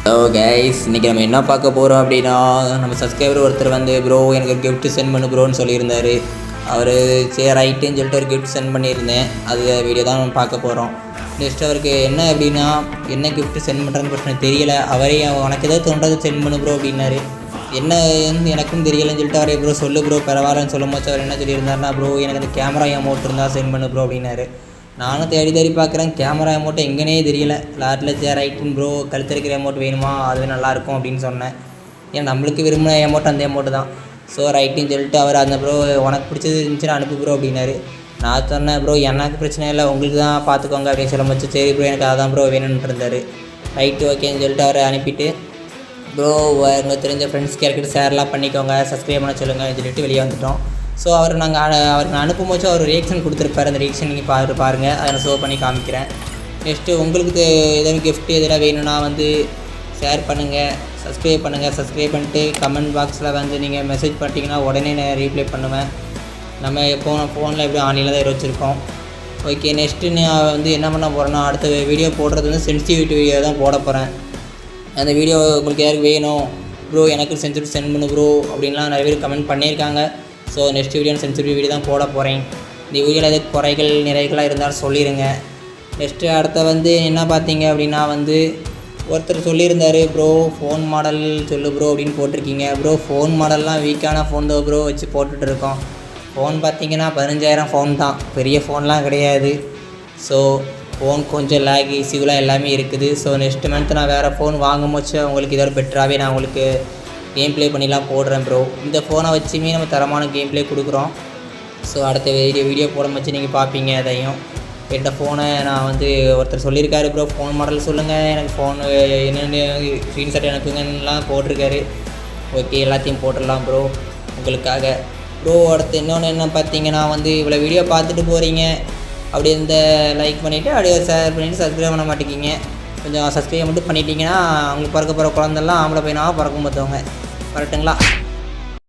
Hello guys, இன்றைக்கி நம்ம என்ன பார்க்க போகிறோம் அப்படின்னா, நம்ம சப்ஸ்கிரைபர் ஒருத்தர் வந்து ப்ரோ எனக்கு ஒரு கிஃப்ட் சென்ட் பண்ணு ப்ரோன்னு சொல்லியிருந்தார். அவர் சரி ரைட்டுன்னு சொல்லிட்டு ஒரு கிஃப்ட் சென்ட் பண்ணியிருந்தேன். அது வீடியோ தான் நம்ம பார்க்க போகிறோம். நெக்ஸ்ட் அவருக்கு என்ன அப்படின்னா, என்ன கிஃப்ட் சென்ட் பண்ணுறதுன்னு பிரச்சனை தெரியலை. அவரே உனக்கு எதாவது தோன்றது சென்ட் பண்ணு ப்ரோ அப்படின்னாரு. என்ன எனக்கும் தெரியலைன்னு சொல்லிட்டு அவரே ப்ரோ சொல்லு ப்ரோ பரவாயில்லன்னு சொல்லும் போது அவர் என்ன சொல்லியிருந்தாருன்னா, ப்ரோ எனக்கு அந்த கேமரா அமௌண்ட் இருந்தால் சென்ட் பண்ணு ப்ரோ அப்படின்னாரு. நானும் தேடி பார்க்குறேன், கேமரா அமௌண்ட்டு எங்கேனே தெரியல. லாட்டில் சரி ரைட்டுன்னு ப்ரோ கழுத்தரிக்கிற அமௌண்ட் வேணுமா, அது நல்லாயிருக்கும் அப்படின்னு சொன்னேன். ஏன் நம்மளுக்கு விரும்பின அமௌண்ட் அந்த அமௌண்ட்டு தான். ஸோ ரைட்டுன்னு சொல்லிட்டு அவர் அந்த ப்ரோ உனக்கு பிடிச்சது இருந்துச்சுன்னா அனுப்பு ப்ரோ அப்படின்னாரு. நான் சொன்னேன் ப்ரோ எனக்கு பிரச்சனை இல்லை, உங்களுக்கு தான் பார்த்துக்கோங்க அப்படின்னு சொல்ல முடிச்சு. சரி ப்ரோ எனக்கு அதான் ப்ரோ வேணும்னு இருந்தார். ரைட்டு ஓகேன்னு சொல்லிட்டு அவரை அனுப்பிட்டு, ப்ரோ உங்களுக்கு தெரிஞ்ச ஃப்ரெண்ட்ஸ்க்கு யாருக்கிட்ட ஷேர்லாம் பண்ணிக்கோங்க, சப்ஸ்கிரைப் பண்ண சொல்லுங்கன்னு சொல்லிட்டு வெளியே வந்துவிட்டோம். ஸோ அவருக்கு நான் அனுப்பும் போது அவர் ரியாக்ஷன் கொடுத்துருப்பாரு. அந்த ரியாக்ஷன் நீங்கள் பாருங்கள், அதை நான் ஷோ பண்ணி காமிக்கிறேன். நெக்ஸ்ட்டு உங்களுக்கு எதாவது கிஃப்ட்டு எதெல்லாம் வேணும்னா வந்து ஷேர் பண்ணுங்கள், சப்ஸ்கிரைப் பண்ணுங்கள். சப்ஸ்கிரைப் பண்ணிட்டு கமெண்ட் பாக்ஸில் வந்து நீங்கள் மெசேஜ் பண்ணிட்டீங்கன்னா உடனே நான் ரீப்ளை பண்ணுவேன். நம்ம ஃபோனில் எப்படி ஆன்லைனில் தான் வச்சுருக்கோம். ஓகே, நெக்ஸ்ட்டு நான் வந்து என்ன பண்ண போகிறேன்னா, அடுத்த வீடியோ போடுறது வந்து சென்சிட்டிவிட்டி வீடியோ தான் போட போகிறேன். அந்த வீடியோ உங்களுக்கு யாருக்கு வேணும் ப்ரோ எனக்கு சென்ட் பண்ணு ப்ரோ அப்படின்லாம் நிறைய பேர் கமெண்ட் பண்ணியிருக்காங்க. So next video sensitive video தான் போட போகிறேன். இந்த வீடியோவில் எது குறைகள் நிறைகளாக இருந்தாலும் சொல்லிடுங்க. நெக்ஸ்ட்டு அடுத்த வந்து என்ன பார்த்தீங்க அப்படின்னா வந்து ஒருத்தர் சொல்லியிருந்தார், ப்ரோ ஃபோன் மாடல் சொல்லு ப்ரோ அப்படின்னு போட்டிருக்கீங்க. ப்ரோ ஃபோன் மாடல்லாம் வீக்கான ஃபோன் தான் ப்ரோ வச்சு போட்டுட்ருக்கோம். ஃபோன் பார்த்தீங்கன்னா 15,000 ஃபோன் தான், பெரிய ஃபோன்லாம் கிடையாது. ஸோ ஃபோன் கொஞ்சம் லேக் இஷ்யூலாம் எல்லாமே இருக்குது. ஸோ நெக்ஸ்ட் மந்த் நான் வேறு ஃபோன் வாங்கும் போச்சு உங்களுக்கு இதோட பெட்டராகவே நான் உங்களுக்கு கேம் ப்ளே பண்ணிலாம் போடுறேன் ப்ரோ. இந்த ஃபோனை வச்சுமே நம்ம தரமான கேம் ப்ளே கொடுக்குறோம். ஸோ அடுத்த வீடியோ போட வச்சு நீங்கள் பார்ப்பீங்க. அதையும் இந்த ஃபோனை நான் வந்து ஒருத்தர் சொல்லியிருக்காரு, ப்ரோ ஃபோன் மாடல் சொல்லுங்கள், எனக்கு ஃபோனு என்னென்ன ஸ்க்ரீன்ஷாட் எனக்குங்கலாம் போட்டிருக்காரு. ஓகே, எல்லாத்தையும் போட்டுடலாம் ப்ரோ உங்களுக்காக. ப்ரோ அடுத்து இன்னொன்று என்ன பார்த்தீங்கன்னா வந்து இவ்வளோ வீடியோ பார்த்துட்டு போகிறீங்க, அப்படி இந்த லைக் பண்ணிவிட்டு அப்படியே ஷேர் பண்ணிவிட்டு சப்ஸ்கிரைப் பண்ண மாட்டேங்கிங்க. கொஞ்சம் சப்ஸ்கிரைப் மட்டும் பண்ணிட்டீங்கன்னா அவங்களுக்கு பிறக்க போகிற குழந்தெல்லாம் ஆம்பளை பையனாக பிறக்கும் பார்த்தவங்க. கரெக்டுங்களா?